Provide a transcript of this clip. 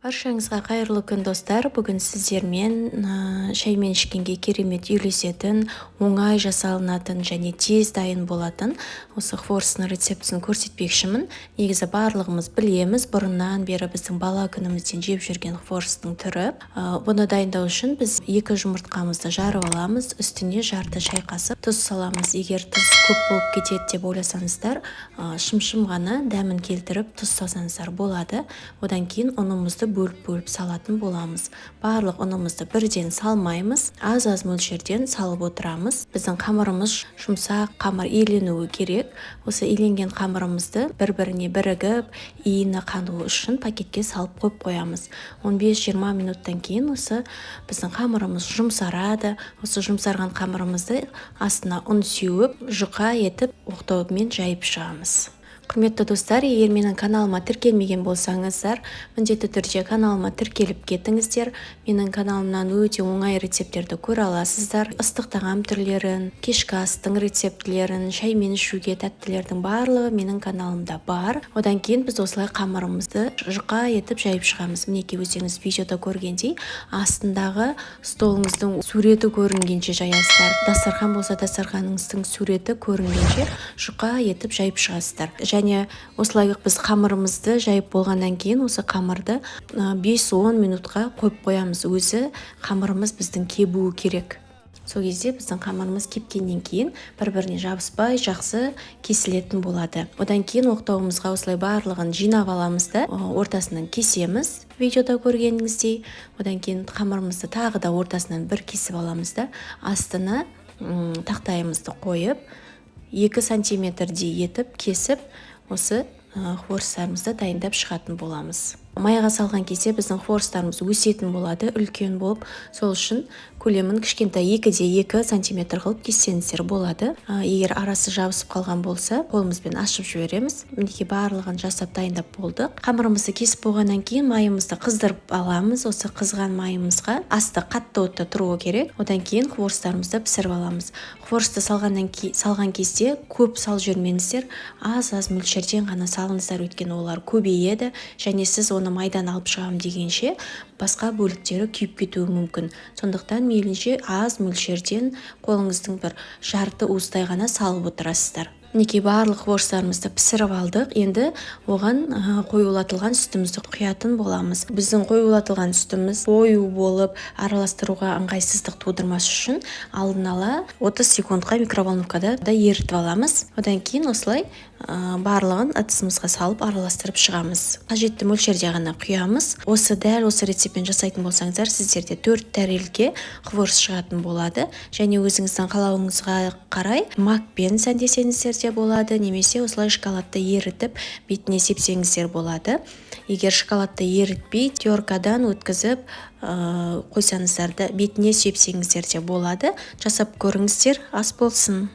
Баршаңызға қайырлы күн достар. Бүгін сіздермен шаймен ішкенге керемет үйлесетін, оңай жасалынатын және тез дайын болатын осы хворостың рецептісін көрсетпекшімін. Негізі барлығымыз білеміз, бұрыннан бері біздің бала күнімізден жеп жүрген хворостың түрі. Бұны дайындау үшін біз 2 жұмыртқамызды жарып аламыз, үстіне жарты шай қасық тұз саламыз. Егер тұз көп болып кетеді деп ойласаңыздар, шым ғана дәмін келтіріп тұз салсаңыздар болады. Одан кейін ұнымызды бөліп салатын боламыз. Барлық ұнымызды бірден салмаймыз, аз мөлшерден салып отырамыз. Біздің қамырымыз жұмсақ, қамыр иленуі керек. Осы иленген қамырымызды бір-біріне бірігіп, иіні қануы үшін пакетке салып қойып қоямыз. 15-20 минуттан кейін осы біздің қамырымыз жұмсарады. Осы жұмсарған қамырымызды астына ұн сеуіп, жұқа етіп оқтаумен жайып шығамыз. Құрметті достар, егер менің каналыма тіркелмеген болсаңыздар, міндетті түрде каналыма тіркеліп кетіңіздер. Менің каналымнан өте оңай рецепттерді көре аласыздар. Ыстық тағам түрлерін, кешкі астың рецептілерін, шаймен ішуге тәттілердің барлығы менің каналымда бар. Одан кейін біз осылай қамырымызды жұқа етіп жайып шығамыз. Мінекей өздеріңіз видеода көргендей, астындағы столыңыздың суреті көрінгенше жаясыздар. Дастархан болса дастарханыңыздың суреті көрінгенше жұқа етіп жайып шығасыздар. Және осылай біз қамырымызды жайып болғаннан кейін осы қамырды 5-10 минутқа қойып қоямыз. Өзі қамырымыз біздің кебуі керек. Сол кезде біздің қамырымыз кепкеннен кейін бір-біріне жабыспай жақсы кесілетін болады. Одан кейін оқтауымызға осылай барлығын жинап аламыз да ортасынан кесеміз. Видеода көргеніңіздей. Одан кейін қамырымызды тағы да ортасынан бір кесіп аламыз да астына тақтайымызды қойып 2 сантиметрдей етіп кесіп осы хворостарымызды дайындап шығатын боламыз. Маяға салған кезде біздің хворостарымыз өсетін болады, үлкен болып. Сол үшін көлемін кішкентай 2-2 сантиметр қылып кессеңіздер болады. Егер арасы жабысып қалған болса, қолымызбен ашып жібереміз. Мінекей барлығын жасап дайындап болдық. Қамырымызды кесіп болғаннан кейін майымызды қыздырып аламыз. Осы қызған майымызға асты қатты отта тұруы керек. Одан кейін хворостарымызды пісіріп аламыз. Хворосты салған кезде көп сал жүрмеңіздер, аз мөлшерден ғана салыңыздар, өйткені олар көбейеді және сіз оны майдан алып шығам дегенше басқа бөліктері күйіп кетуі мүмкін. Сондықтан мейлінше аз мөлшерден қолыңыздың бір жарты уыстай ғана салып отырасыздар. Мінекей барлық хворостарымызды пісіріп алдық. Енді оған қоюлатылған сүтімізді құятын боламыз. Біздің қоюлатылған сүтіміз қою болып араластыруға ыңғайсыздық тудырмас үшін алдын ала 30 секундқа микроволновкада ерітіп аламыз. Одан кейін осылай барлығын ыдысымызға салып араластырып шығамыз. Қажетті мөлшерде ғана құямыз. Дәл осы рецептпен жасайтын болсаңыздар, сіздерде 4 тәрелке хворост шығатын болады. Және өзіңіздің қалауыңызға қарай макпен сәндесеңіздер де болады, немесе осылай шоколадты ерітіп бетіне сепсеңіздер болады. Егер шоколадты ерітпей теркадан өткізіп қойсаңыздар да бетіне сепсеңіздер де болады. Жасап көріңіздер, ас болсын.